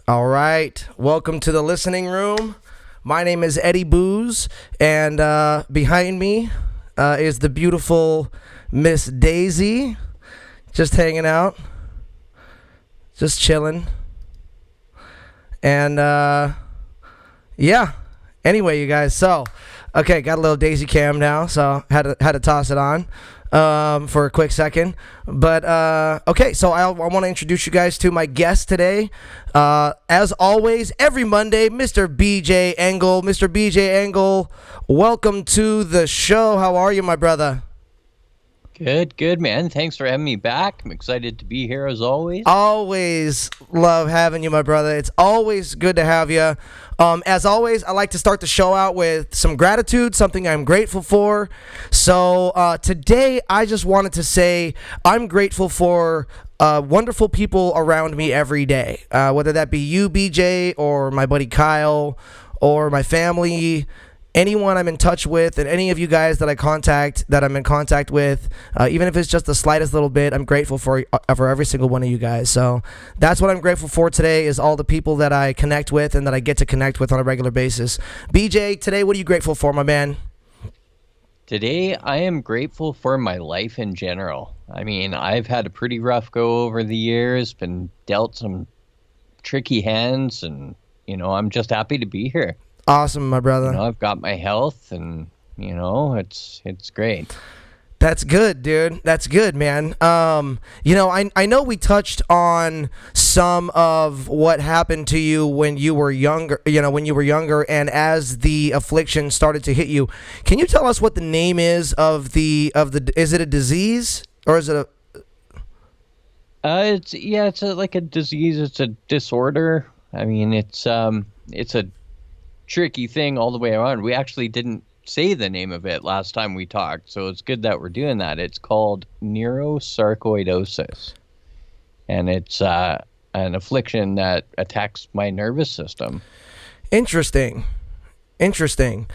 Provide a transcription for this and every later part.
All right. Welcome to the listening room. My name is Eddie Booze, and behind me is the beautiful Miss Daisy, just hanging out, just chilling. And yeah. Anyway, you guys. So, okay, got a little Daisy cam now, so had to toss it on for a quick second. But okay, so I want to introduce you guys to my guest today. As always, every Monday, Mr. BJ Engel. Mr. BJ Engel, welcome to the show. How are you, my brother? Good, man. Thanks for having me back. I'm excited to be here as always. Always love having you, my brother. It's always good to have you. As always, I like to start the show out with some gratitude, something I'm grateful for. So today, I just wanted to say I'm grateful for wonderful people around me every day, whether that be you, BJ, or my buddy Kyle, or my family. Anyone I'm in touch with, and any of you guys that I'm in contact with, even if it's just the slightest little bit, I'm grateful for every single one of you guys. So that's what I'm grateful for today, is all the people that I connect with and that I get to connect with on a regular basis. BJ, today, what are you grateful for, my man? Today, I am grateful for my life in general. I mean, I've had a pretty rough go over the years, been dealt some tricky hands, and, I'm just happy to be here. Awesome, my brother. I've got my health, and it's great. That's good, dude. That's good, man. I know we touched on some of what happened to you when you were younger. And as the affliction started to hit you, can you tell us what the name is of the? Is it a disease or is it a? It's like a disease. It's a disorder. I mean, it's a tricky thing all the way around. We actually didn't say the name of it last time we talked, so it's good that we're doing that. It's called neurosarcoidosis, and it's an affliction that attacks my nervous system. Interesting. So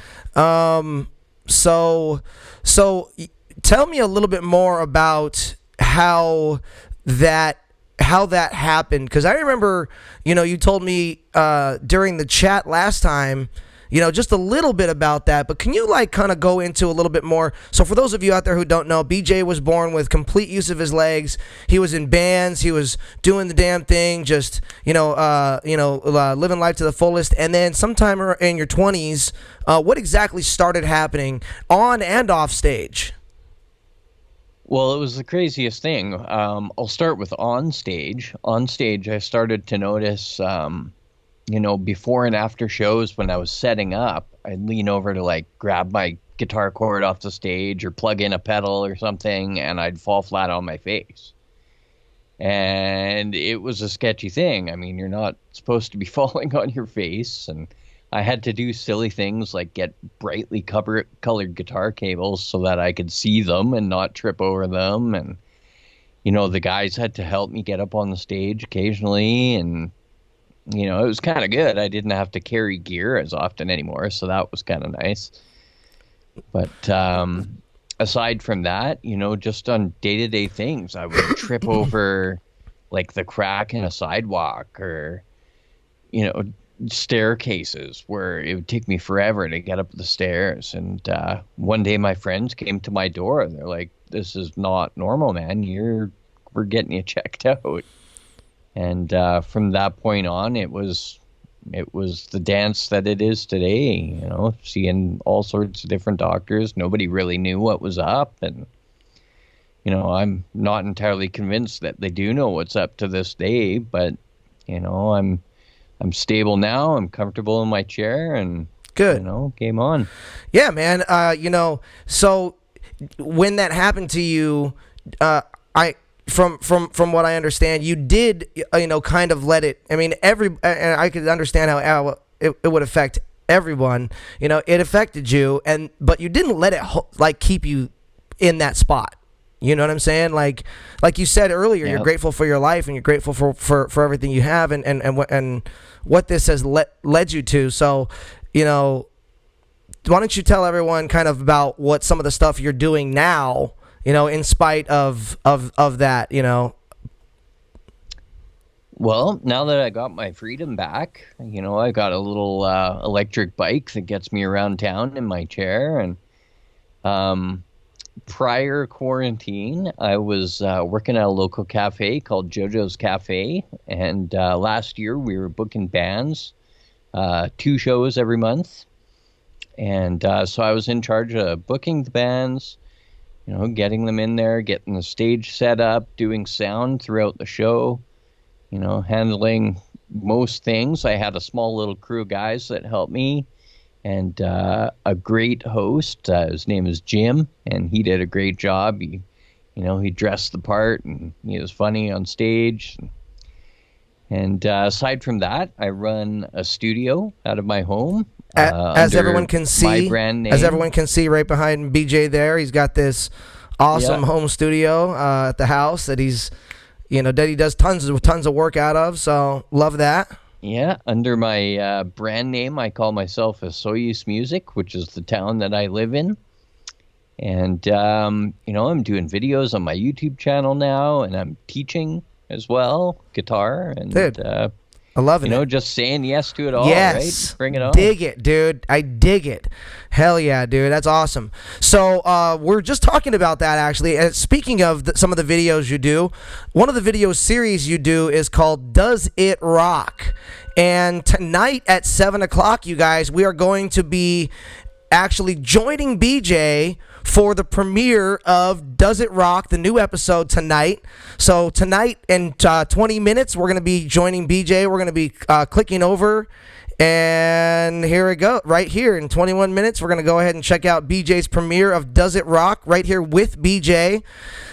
tell me a little bit more about how that happened, because I remember, you told me during the chat last time, just a little bit about that, but can you kind of go into a little bit more? So for those of you out there who don't know, BJ was born with complete use of his legs. He was in bands. He was doing the damn thing, just living life to the fullest. And then sometime in your 20s, what exactly started happening on and off stage? Well, it was the craziest thing. I'll start with on stage. On stage, I started to notice, before and after shows when I was setting up, I'd lean over to grab my guitar cord off the stage or plug in a pedal or something, and I'd fall flat on my face. And it was a sketchy thing. I mean, you're not supposed to be falling on your face, and I had to do silly things like get brightly colored guitar cables so that I could see them and not trip over them. And, the guys had to help me get up on the stage occasionally. And, it was kind of good. I didn't have to carry gear as often anymore, so that was kind of nice. But aside from that, just on day-to-day things, I would trip over the crack in a sidewalk or, staircases where it would take me forever to get up the stairs. And one day my friends came to my door and they're like, "This is not normal, man. We're getting you checked out." And from that point on, it was the dance that it is today, seeing all sorts of different doctors. Nobody really knew what was up. And, I'm not entirely convinced that they do know what's up to this day, but, I'm stable now. I'm comfortable in my chair, and good. Game on. Yeah, man. So when that happened to you, from what I understand, you did, kind of let it. I mean, and I could understand how it would affect everyone. It affected you, but you didn't let it keep you in that spot. You know what I'm saying? Like you said earlier, You're grateful for your life and you're grateful for everything you have and what this has led you to. So, why don't you tell everyone kind of about what some of the stuff you're doing now, in spite of that, Well, now that I got my freedom back, I got a little electric bike that gets me around town in my chair. And um, prior quarantine, I was working at a local cafe called JoJo's Cafe. And last year, we were booking bands, 2 shows every month. And so I was in charge of booking the bands, getting them in there, getting the stage set up, doing sound throughout the show, handling most things. I had a small little crew of guys that helped me, and a great host. His name is Jim, and he did a great job. He dressed the part, and he was funny on stage. And aside from that, I run a studio out of my home. As everyone can see, my brand name. as everyone can see right behind BJ there, he's got this awesome home studio at the house that that he does tons of work out of. So love that. Yeah, under my brand name, I call myself a Soyuz Music, which is the town that I live in. And I'm doing videos on my YouTube channel now, and I'm teaching as well, guitar, and Dude, I love it. Just saying yes to it all. Yes. Right? Bring it on. Dig it, dude. I dig it. Hell yeah, dude. That's awesome. So we're just talking about that, actually. And speaking of some of the videos you do, one of the video series you do is called Does It Rock? And tonight at 7 o'clock, you guys, we are going to be actually joining BJ for the premiere of Does It Rock, the new episode tonight. So tonight in 20 minutes, we're going to be joining BJ. We're going to be clicking over. And here we go. Right here in 21 minutes, we're going to go ahead and check out BJ's premiere of Does It Rock right here with BJ.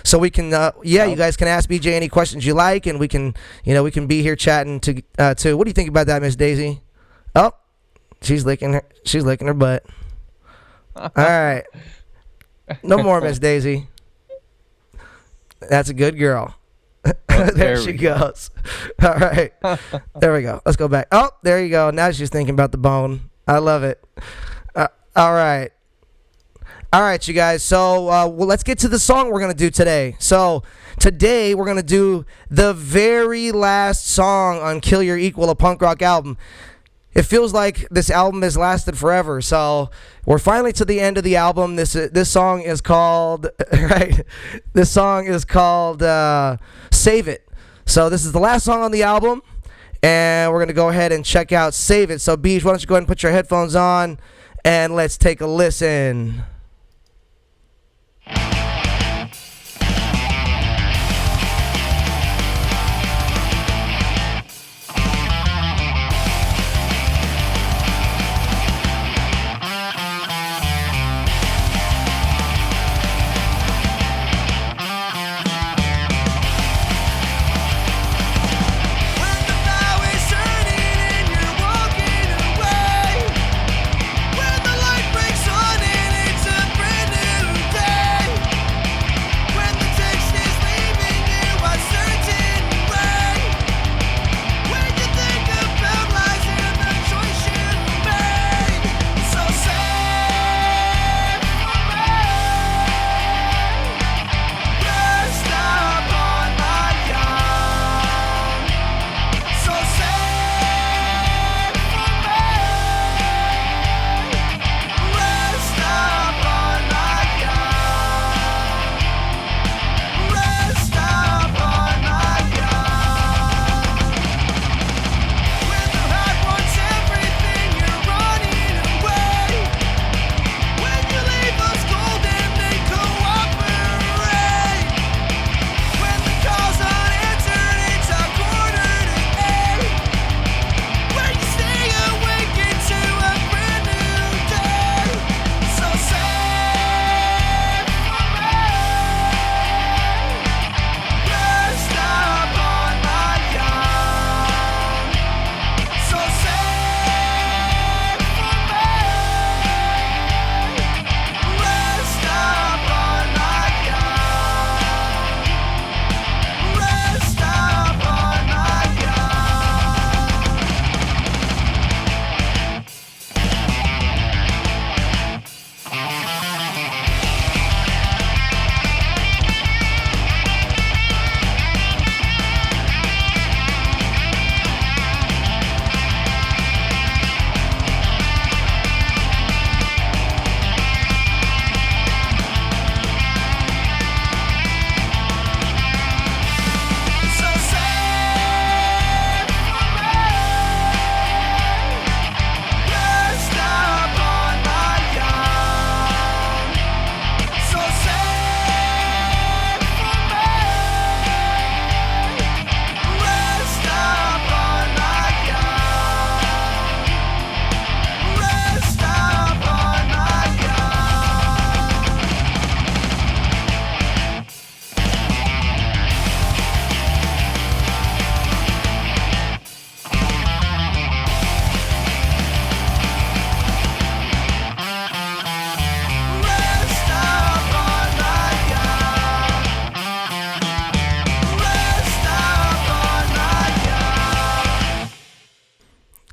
So we can, you guys can ask BJ any questions you like, and we can be here chatting to. What do you think about that, Miss Daisy? Oh, she's licking her butt. All right. No more, Miss Daisy. That's a good girl. There she goes. All right. There we go. Let's go back. Oh, there you go. Now she's thinking about the bone. I love it. All right. All right, you guys. So let's get to the song we're going to do today. So today we're going to do the very last song on Kill Your Equal, a punk rock album. It feels like this album has lasted forever. So we're finally to the end of the album. This song is called This song is called Save It. So this is the last song on the album, and we're gonna go ahead and check out Save It. So Beej, why don't you go ahead and put your headphones on, and let's take a listen. When the light breaks on and it's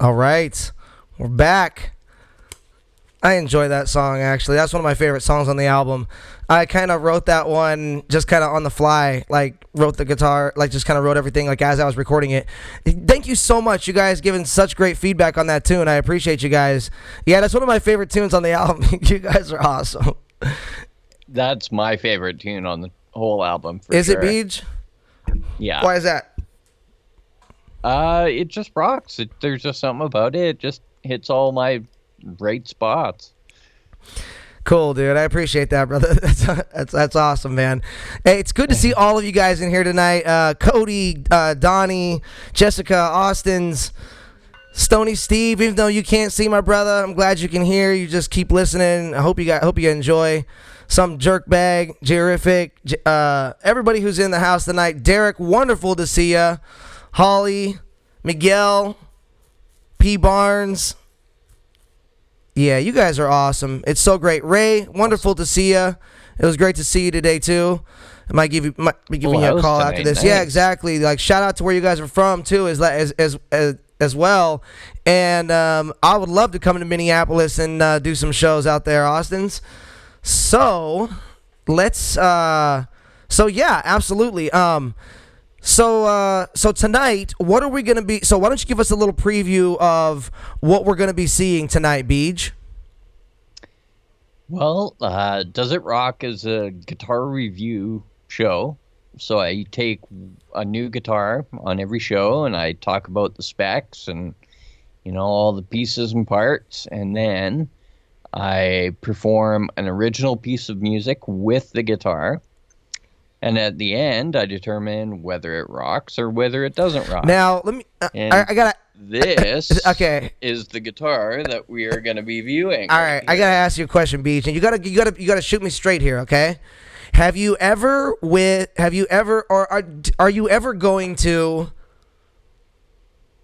All right, we're back. I enjoy that song, actually. That's one of my favorite songs on the album. I kind of wrote that one just kind of on the fly, like wrote the guitar, like just kind of wrote everything like as I was recording it. Thank you so much. You guys giving such great feedback on that tune. I appreciate you guys. Yeah, that's one of my favorite tunes on the album. You guys are awesome. That's my favorite tune on the whole album, for Is sure. it, Beej? Yeah. Why is that? It just rocks. There's just something about it. It just hits all my right spots. Cool, dude. I appreciate that, brother. That's awesome, man. Hey, it's good to see all of you guys in here tonight. Cody, Donnie, Jessica, Austin's, Stony Steve. Even though you can't see my brother, I'm glad you can hear. You just keep listening. I hope you enjoy. Some jerkbag, Jerific, everybody who's in the house tonight. Derek, wonderful to see ya. Holly, Miguel, P. Barnes. Yeah, you guys are awesome. It's so great. Ray, wonderful to see you. It was great to see you today too. I might be giving you a call after this. Nice. Yeah, exactly. Like shout out to where you guys are from too, as well. And I would love to come to Minneapolis and do some shows out there, Austin's. So let's. So yeah, absolutely. So tonight, what are we going to be... So why don't you give us a little preview of what we're going to be seeing tonight, Beej? Well, Does It Rock is a guitar review show. So I take a new guitar on every show, and I talk about the specs and, all the pieces and parts. And then I perform an original piece of music with the guitar. And at the end, I determine whether it rocks or whether it doesn't rock. Now, let me... I gotta... This okay. is the guitar that we are going to be viewing. All right, I gotta ask you a question, Beej, and you gotta shoot me straight here, okay? Are you ever going to...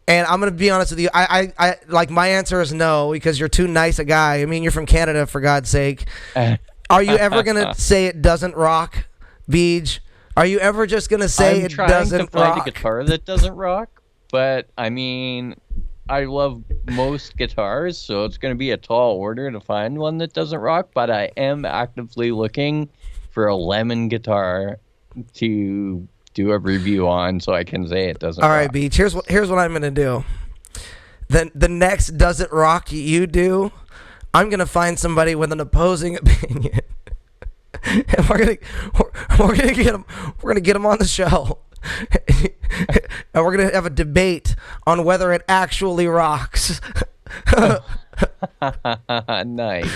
And I'm gonna be honest with you. I like my answer is no because you're too nice a guy. I mean, you're from Canada, for God's sake. Are you ever gonna say it doesn't rock? Beej, are you ever just gonna say it doesn't rock? I'm trying to find a guitar that doesn't rock, but I mean, I love most guitars, so it's gonna be a tall order to find one that doesn't rock. But I am actively looking for a lemon guitar to do a review on, so I can say it doesn't rock. All right, Beej. Here's what I'm gonna do. The next Does It Rock you do, I'm gonna find somebody with an opposing opinion. And we're gonna get him on the show, and we're gonna have a debate on whether it actually rocks. Nice.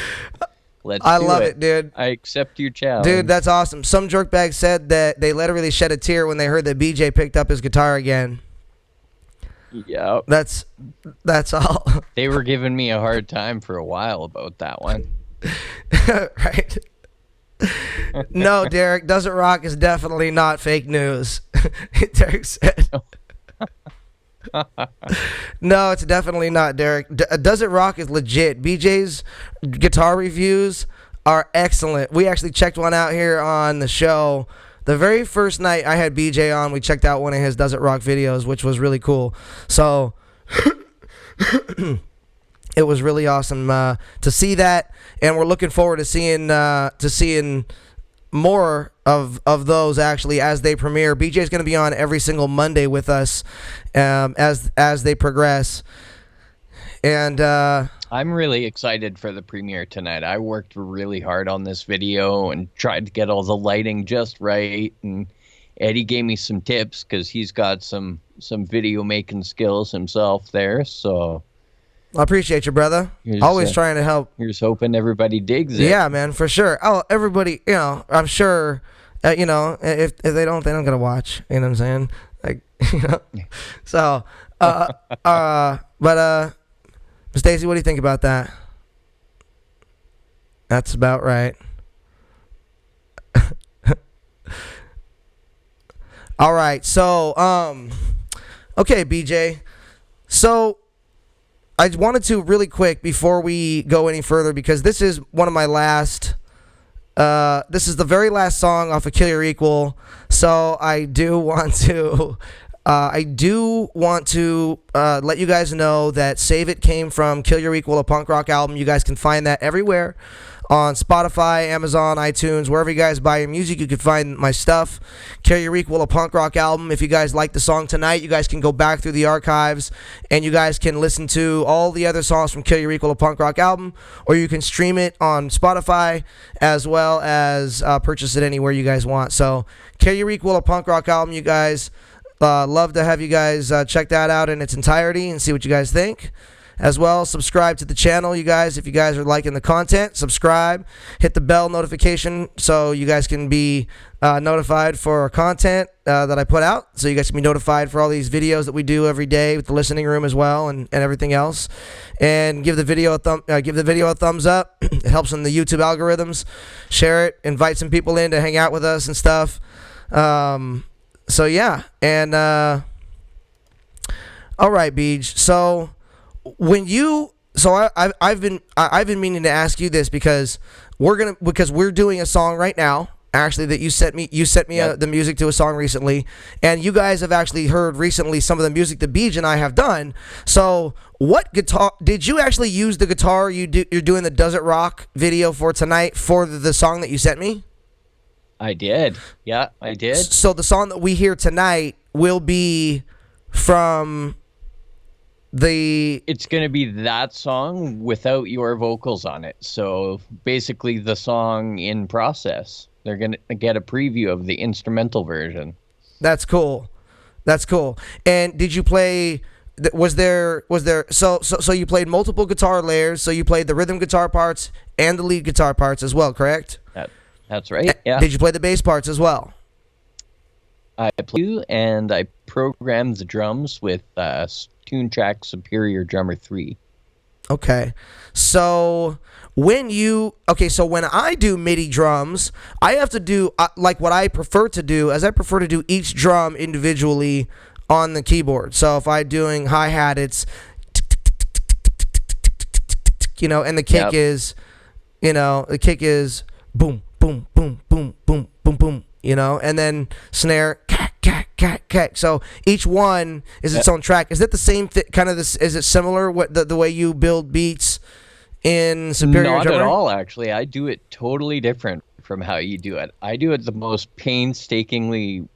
I love it, dude. I accept your challenge, dude. That's awesome. Some jerkbag said that they literally shed a tear when they heard that BJ picked up his guitar again. Yeah, that's all. They were giving me a hard time for a while about that one. Right. No, Derek, Does It Rock is definitely not fake news. Derek said. No, it's definitely not, Derek. Does It Rock is legit. BJ's guitar reviews are excellent. We actually checked one out here on the show. The very first night I had BJ on, we checked out one of his Does It Rock videos, which was really cool. So it was really awesome to see that, and we're looking forward to seeing more of those actually as they premiere. BJ's going to be on every single Monday with us as they progress, and I'm really excited for the premiere tonight. I worked really hard on this video and tried to get all the lighting just right, and Eddie gave me some tips because he's got some video making skills himself there, so I appreciate you, brother. Always trying to help. Here's hoping everybody digs it. Yeah, man, for sure. Oh, everybody, I'm sure, if they don't, they're not gonna watch. You know what I'm saying? Like, So, but Stacey, what do you think about that? That's about right. All right. So, okay, BJ. So, I wanted to really quick before we go any further, because this is one of my last. This is the very last song off of Kill Your Equal. So I do want to I do want to let you guys know that Save It came from Kill Your Equal, a punk rock album. You guys can find that everywhere on Spotify, Amazon, iTunes, wherever you guys buy your music, you can find my stuff. Kill Your Equal, a punk rock album. If you guys like the song tonight, you guys can go back through the archives and you guys can listen to all the other songs from Kill Your Equal, a punk rock album, or you can stream it on Spotify as well as purchase it anywhere you guys want. So Kill Your Equal, a punk rock album, you guys. Love to have you guys check that out in its entirety and see what you guys think. As well, subscribe to the channel, you guys. If you guys are liking the content, subscribe. Hit the bell notification so you guys can be notified for our content that I put out. So you guys can be notified for all these videos that we do every day with the listening room as well and everything else. And give the video a thumbs up. It helps in the YouTube algorithms. Share it. Invite some people in to hang out with us and stuff. So yeah, and all right, Beej. So I've been meaning to ask you this because we're doing a song right now. Actually, that you sent me the music to a song recently, and you guys have actually heard recently some of the music that Beej and I have done. So, what guitar did you actually use? The guitar you're doing the Does It Rock video for tonight for the song that you sent me? I did. Yeah, I did. So the song that we hear tonight will be from It's going to be that song without your vocals on it. So basically the song in process. They're going to get a preview of the instrumental version. That's cool. And did you play so you played multiple guitar layers, so you played the rhythm guitar parts and the lead guitar parts as well, correct? That's right. Yeah. Did you play the bass parts as well? I played and I programmed the drums with Tune Track Superior Drummer 3. Okay. So when I do MIDI drums, I have to do like what I prefer to do is I prefer to do each drum individually on the keyboard. So if I'm doing hi-hat, it's and the kick is boom boom boom boom boom boom boom, and then snare cat. So each one is its own track. Is that the same kind of this? Is it similar what the way you build beats in Superior Not Drummer? at all, actually. I do it totally different from how you do it. I do it the most painstakingly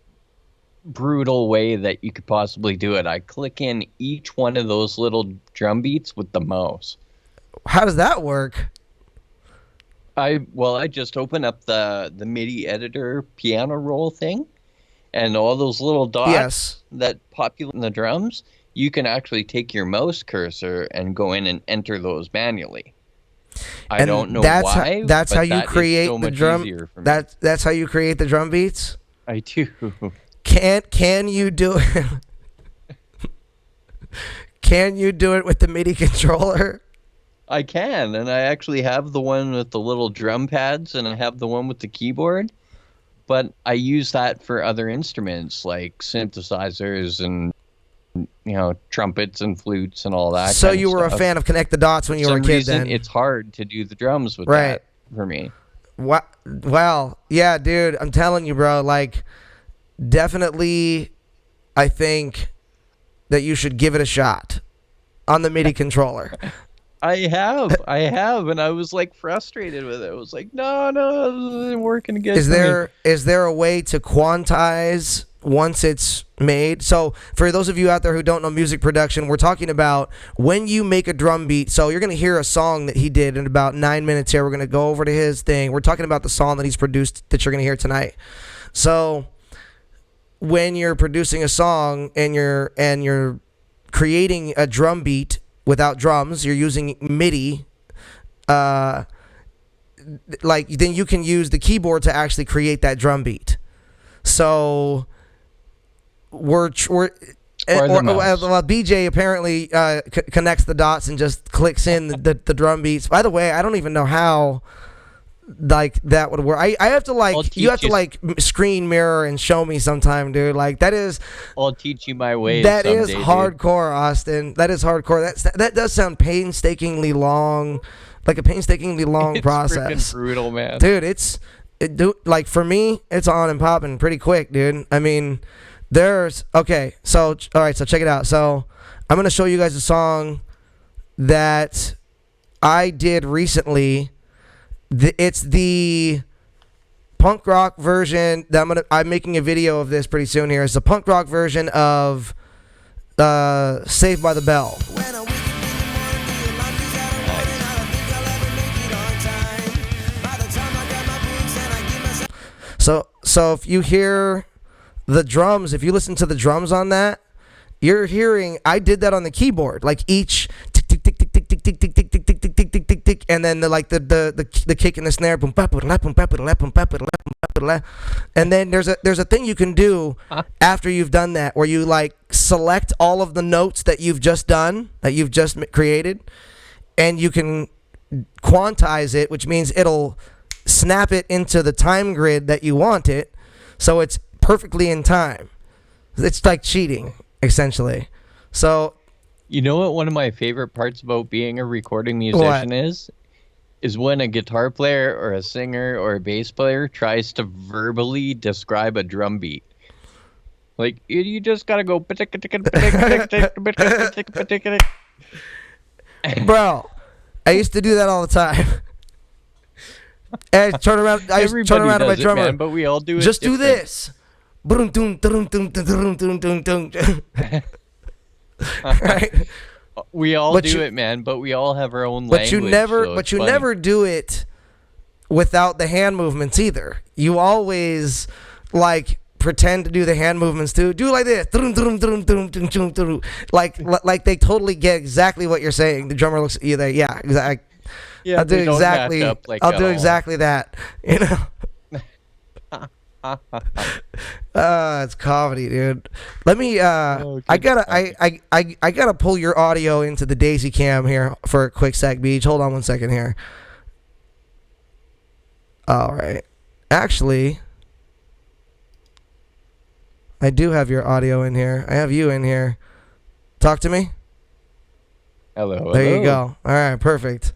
brutal way that you could possibly do it. I click in each one of those little drum beats with the mouse. How does that work? I just open up the MIDI editor piano roll thing, and all those little dots that populate in the drums, you can actually take your mouse cursor and go in and enter those manually. I don't know why. That's how you create so the drum. That's how you create the drum beats. I do. Can you do it? Can you do it with the MIDI controller? I can, and I actually have the one with the little drum pads, and I have the one with the keyboard, but I use that for other instruments like synthesizers and trumpets and flutes and all that. So you were a fan of Connect the Dots when you were a kid, then? It's hard to do the drums with that for me. Well, yeah, dude, I'm telling you, bro, like, definitely, I think that you should give it a shot on the MIDI controller. I have, and I was like frustrated with it. I was like, no, this isn't working again. Is there a way to quantize once it's made? So for those of you out there who don't know music production, we're talking about when you make a drum beat. So you're going to hear a song that he did in about 9 minutes here. We're going to go over to his thing. We're talking about the song that he's produced that you're going to hear tonight. So when you're producing a song and you're creating a drum beat without drums, you're using MIDI, then you can use the keyboard to actually create that drum beat. So BJ apparently connects the dots and just clicks in the drum beats. By the way, I don't even know how that would work. I have to you have to screen mirror and show me sometime, dude. That is, I'll teach you my ways. That someday, is hardcore, dude. Austin. That is hardcore. That does sound painstakingly long, like a painstakingly long process. It's freaking brutal, man. Dude, for me, it's on and popping pretty quick, dude. I mean, Okay, so all right, so check it out. So I'm gonna show you guys a song that I did recently. It's the punk rock version that I'm making a video of this pretty soon here. It's the punk rock version of Saved by the Bell. So if you hear the drums, if you listen to the drums on that, you're hearing I did that on the keyboard, like each tick tick tick tick tick tick tick tick tick tick tick tick tick tick tick tick, and then the kick and the snare, boom boom boom boom boom. And then there's a thing you can do after you've done that where you like select all of the notes that you've just done, that you've just created, and you can quantize it, which means it'll snap it into the time grid that you want it, so it's perfectly in time. It's like cheating, essentially. So, you know what one of my favorite parts about being a recording musician what? is when a guitar player or a singer or a bass player tries to verbally describe a drum beat. Like, you just gotta go. Bro, I used to do that all the time. And I turn around to my drummer, man, but we all do it. Just different. do this. Right? We all do it, man, but we all have our own language. But you never do it without the hand movements either. You always like pretend to do the hand movements too. Do it like this. Like they totally get exactly what you're saying. The drummer looks at you there. Yeah, exactly. Yeah, I'll do exactly. I'll do exactly that. You know. It's comedy, dude. Let me. I gotta pull your audio into the Daisy Cam here for a quick sec, Beach. Hold on one second here. All right. Actually, I do have your audio in here. I have you in here. Talk to me. Hello. There you go. All right, perfect.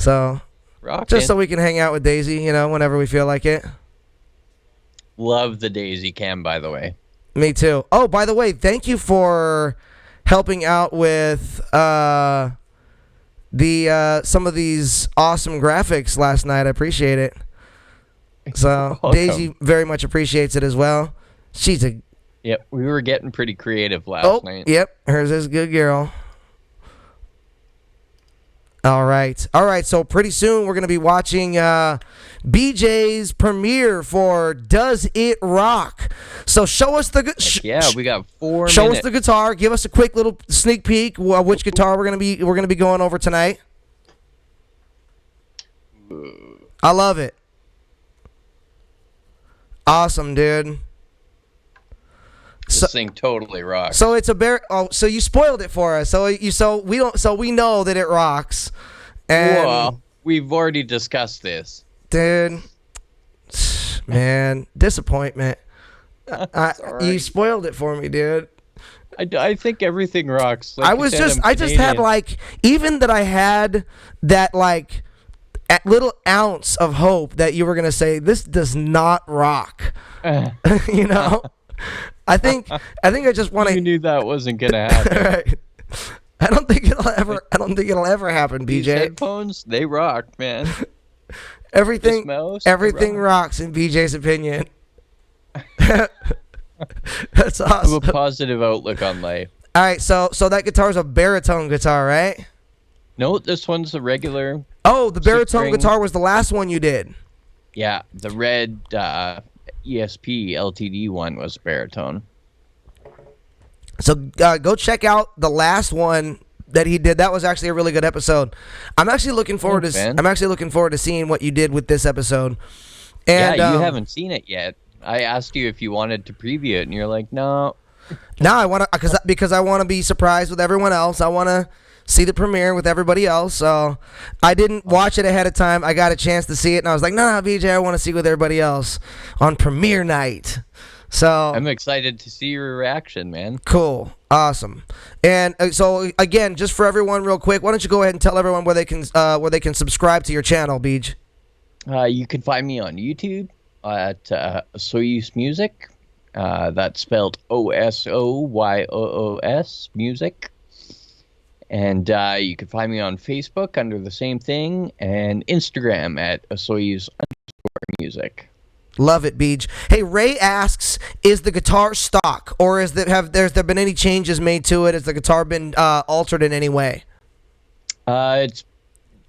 So, Rockin'. just so we can hang out with Daisy, you know, whenever we feel like it. Love the Daisy Cam, by the way. Me too. Oh, by the way, thank you for helping out with some of these awesome graphics last night. I appreciate it. So Daisy very much appreciates it as well. She's a Yep, we were getting pretty creative last night. Yep, hers is a good girl. All right. So pretty soon we're gonna be watching BJ's premiere for "Does It Rock?" So show us the we got 4 show minutes. us the guitar. Give us a quick little sneak peek which guitar we're gonna be going over tonight. I love it. Awesome, dude. This thing totally rocks. So it's a bear. Oh, so you spoiled it for us. So we know that it rocks. And well, we've already discussed this, dude. Man, disappointment. You spoiled it for me, dude. I think everything rocks. Like I just had like, even that I had that like a little ounce of hope that you were gonna say this does not rock. You know. I think I just want to. You knew that wasn't gonna happen. Right. I don't think it'll ever happen, BJ. These headphones, they rock, man. Everything rocks in BJ's opinion. That's awesome. I have a positive outlook on life. All right, so that guitar's a baritone guitar, right? No, this one's a regular. Oh, the baritone string. guitar was the last one you did. Yeah, the red ESP LTD one was baritone. So go check out the last one that he did. That was actually a really good episode. I'm actually looking forward to seeing what you did with this episode. And, yeah, you haven't seen it yet. I asked you if you wanted to preview it, and you're like, no. No, I want to because I want to be surprised with everyone else. I want to see the premiere with everybody else. So I didn't watch it ahead of time. I got a chance to see it, and I was like, no, BJ, I want to see with everybody else on premiere night. So I'm excited to see your reaction, man. Cool. Awesome. And so again, just for everyone real quick, why don't you go ahead and tell everyone where they can subscribe to your channel, Beej? You can find me on YouTube at Soyuz Music. That's spelled Osoyoos, music. And you can find me on Facebook under the same thing, and Instagram at Osoyoos_music. Love it, Beej. Hey, Ray asks, is the guitar stock, or there's there been any changes made to it? Has the guitar been altered in any way? It's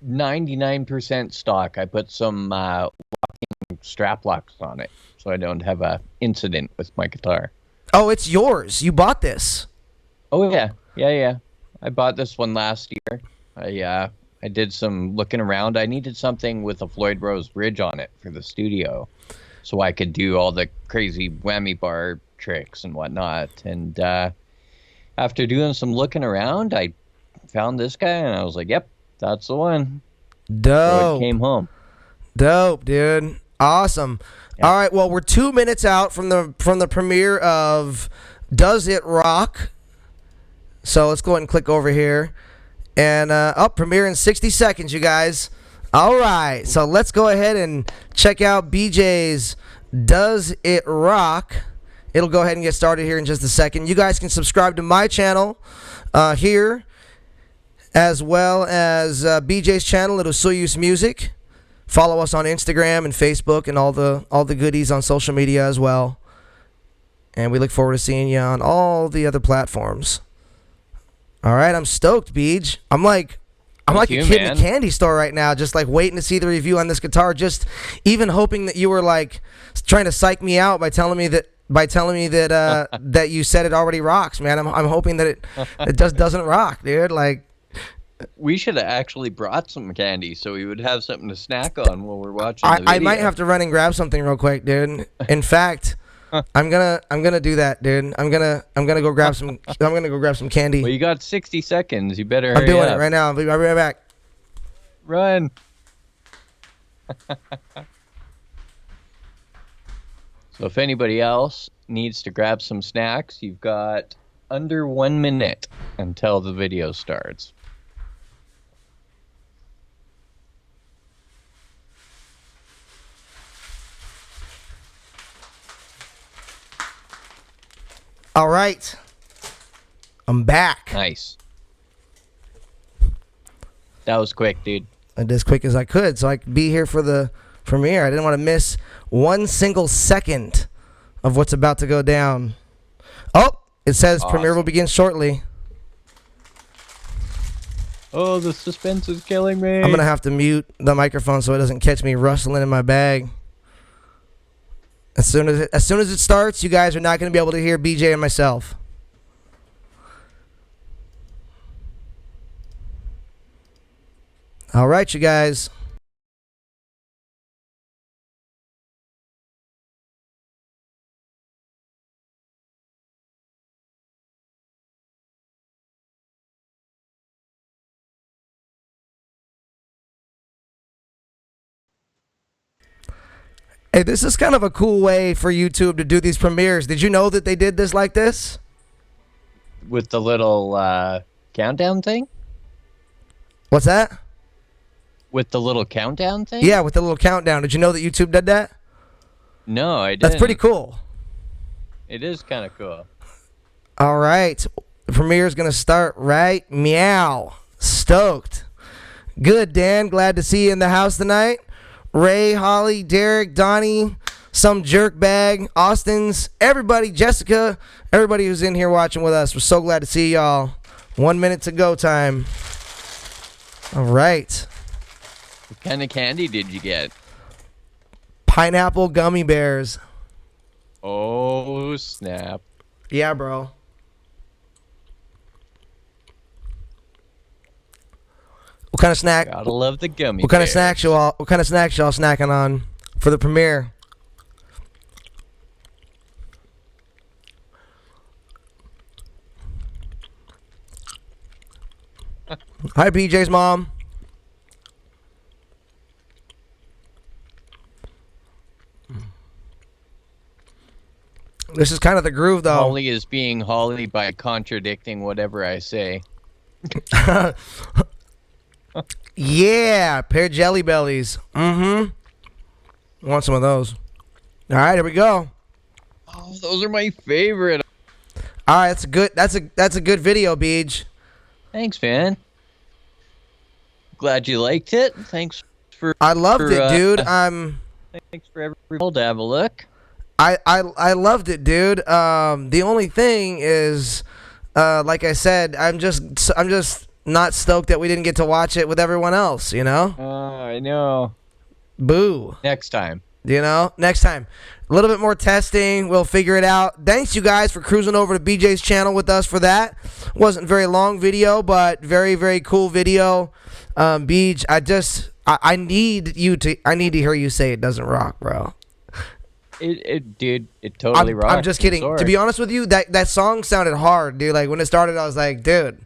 99% stock. I put some strap locks on it, so I don't have a incident with my guitar. Oh, it's yours. You bought this. Oh yeah. I bought this one last year. I did some looking around. I needed something with a Floyd Rose bridge on it for the studio, so I could do all the crazy whammy bar tricks and whatnot. And after doing some looking around, I found this guy, and I was like, "Yep, that's the one." Dope. So it came home. Dope, dude. Awesome. Yeah. All right. Well, we're 2 minutes out from the premiere of Does It Rock? So let's go ahead and click over here, and premiere in 60 seconds, you guys. All right. So let's go ahead and check out BJ's Does It Rock? It'll go ahead and get started here in just a second. You guys can subscribe to my channel here, as well as BJ's channel at Osoyoos Music. Follow us on Instagram and Facebook and all the goodies on social media as well. And we look forward to seeing you on all the other platforms. All right, I'm stoked, Beej. I'm like a kid in a candy store right now, just like waiting to see the review on this guitar. Just even hoping that you were like trying to psych me out by telling me that that you said it already rocks, man. I'm hoping that it doesn't rock, dude. Like, we should have actually brought some candy so we would have something to snack on while we're watching the video. I might have to run and grab something real quick, dude. In fact, I'm gonna do that, dude. I'm gonna go grab some. I'm gonna go grab some candy. Well, you got 60 seconds. You better hurry up. I'm doing it right now. I'll be right back. Run. So if anybody else needs to grab some snacks, you've got under 1 minute until the video starts. All right, I'm back. Nice. That was quick, dude. I did as quick as I could, so I could be here for the premiere. I didn't want to miss one single second of what's about to go down. Oh, it says Awesome. Premiere will begin shortly. Oh, the suspense is killing me. I'm gonna have to mute the microphone so it doesn't catch me rustling in my bag. As soon as it starts, you guys are not gonna be able to hear BJ and myself. All right, you guys. Hey, this is kind of a cool way for YouTube to do these premieres. Did you know that they did this like this? With the little countdown thing? What's that? With the little countdown thing? Yeah, with the little countdown. Did you know that YouTube did that? No, I didn't. That's pretty cool. It is kind of cool. All right. The premiere is going to start right meow. Stoked. Good, Dan. Glad to see you in the house tonight. Ray, Holly, Derek, Donnie, some jerk bag, Austin's, everybody, Jessica, everybody who's in here watching with us. We're so glad to see y'all. 1 minute to go time. All right. What kind of candy did you get? Pineapple gummy bears. Oh, snap. Yeah, bro. What kind of snack? Gotta love the gummy What kind of bears. snacks y'all? What kind of snacks y'all snacking on for the premiere? Hi, PJ's mom. This is kind of the groove, though. Holly is being Holly by contradicting whatever I say. Yeah, pear jelly bellies. Mm-hmm. Want some of those. All right, here we go. Oh, those are my favorite. All right, that's a good. That's a good video, Beej. Thanks, man. Glad you liked it. Thanks for I loved for it, uh, dude. thanks for everyone to have a look. I loved it, dude. The only thing is, like I said, I'm just not stoked that we didn't get to watch it with everyone else. You know, I know. boo. Next time. You know, next time, a little bit more testing. We'll figure it out. Thanks, you guys, for cruising over to BJ's channel with us for that. Wasn't very long video, but very, very cool video. Beej, I need I need to hear you say it doesn't rock, bro. It did. It totally rocks. I'm just kidding. To be honest with you, that song sounded hard, dude. Like when it started, I was like, dude,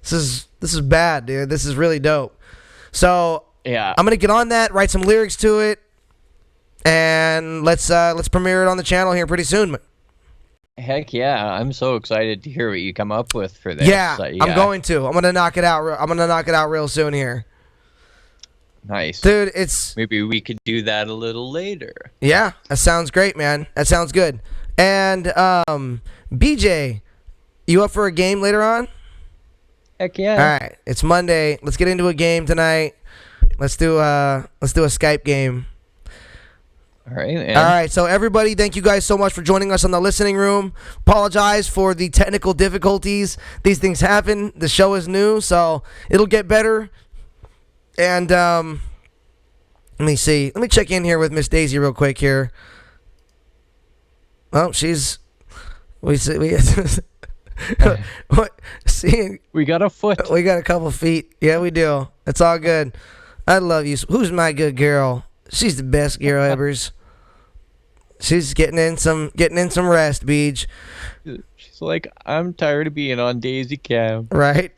this is bad, dude. This is really dope. So yeah, I'm gonna get on that, write some lyrics to it, and let's premiere it on the channel here pretty soon. heck yeah! I'm so excited to hear what you come up with for this. Yeah, I'm going to. I'm gonna knock it out. I'm gonna knock it out real soon here. Nice, dude. It's maybe we could do that a little later. Yeah, that sounds great, man. That sounds good. And BJ, you up for a game later on? Heck yeah! All right, it's Monday. Let's get into a game tonight. Let's do a Skype game. All right, man. All right, so everybody, thank you guys so much for joining us on the listening room. Apologize for the technical difficulties. These things happen. The show is new, so it'll get better. And let me see. Let me check in here with Miss Daisy real quick here. Well, we see. We got a foot. We got a couple feet. Yeah, we do. It's all good. I love you. Who's my good girl? She's the best girl ever. She's getting in some rest, Beej. She's like, I'm tired of being on Daisy Cam. Right.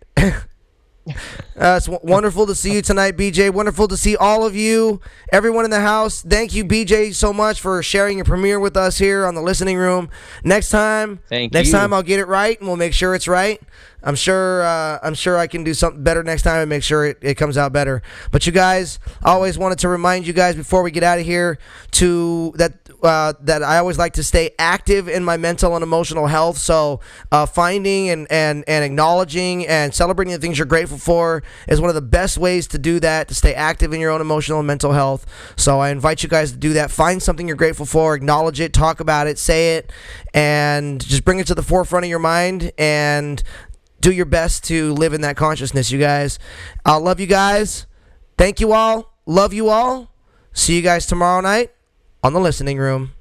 It's wonderful to see you tonight, BJ. Wonderful to see all of you, everyone in the house. Thank you, BJ, so much for sharing your premiere with us here on the listening room. Next time I'll get it right, and we'll make sure it's right. I'm sure I can do something better next time and make sure it comes out better. But you guys, I always wanted to remind you guys before we get out of here that I always like to stay active in my mental and emotional health. So finding and acknowledging and celebrating the things you're grateful for is one of the best ways to do that, to stay active in your own emotional and mental health. So I invite you guys to do that. Find something you're grateful for, acknowledge it, talk about it, say it, and just bring it to the forefront of your mind and do your best to live in that consciousness, you guys. I love you guys. Thank you all. Love you all. See you guys tomorrow night on the listening room.